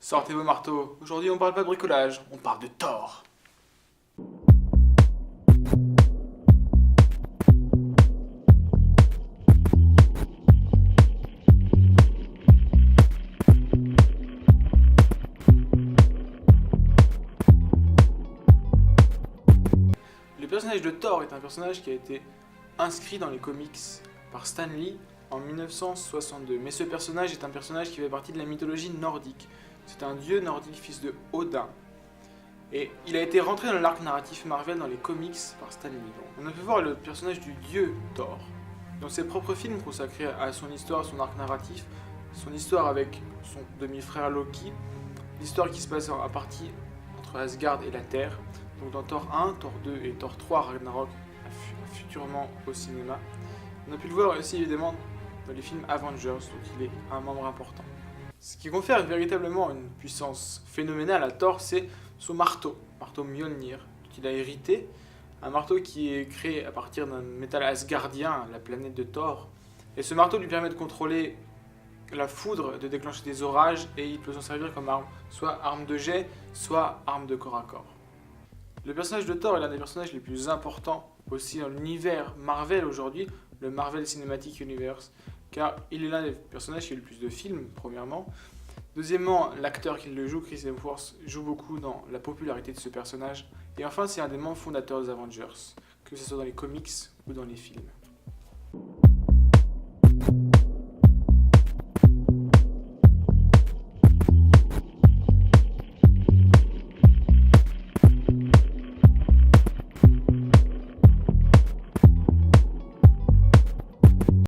Sortez vos marteaux. Aujourd'hui, on parle pas de bricolage, on parle de Thor. Le personnage de Thor est un personnage qui a été inscrit dans les comics par Stan Lee en 1962. Mais ce personnage est un personnage qui fait partie de la mythologie nordique. C'est un dieu nordique, fils de Odin. Et il a été rentré dans l'arc narratif Marvel dans les comics par Stan Lee. Donc, on a pu voir le personnage du dieu Thor dans ses propres films consacrés à son histoire, son arc narratif, son histoire avec son demi-frère Loki, l'histoire qui se passe à partie entre Asgard et la Terre. Donc dans Thor 1, Thor 2 et Thor 3 Ragnarok, futurement au cinéma. On a pu le voir aussi évidemment dans les films Avengers, donc il est un membre important. Ce qui confère véritablement une puissance phénoménale à Thor, c'est son marteau Mjolnir, qu'il a hérité. Un marteau qui est créé à partir d'un métal asgardien, la planète de Thor. Et ce marteau lui permet de contrôler la foudre, de déclencher des orages, et il peut s'en servir comme arme, soit arme de jet, soit arme de corps à corps. Le personnage de Thor est l'un des personnages les plus importants aussi dans l'univers Marvel aujourd'hui, le Marvel Cinematic Universe, car il est l'un des personnages qui a eu le plus de films, premièrement. Deuxièmement, l'acteur qui le joue, Chris Hemsworth, joue beaucoup dans la popularité de ce personnage. Et enfin, c'est un des membres fondateurs des Avengers, que ce soit dans les comics ou dans les films.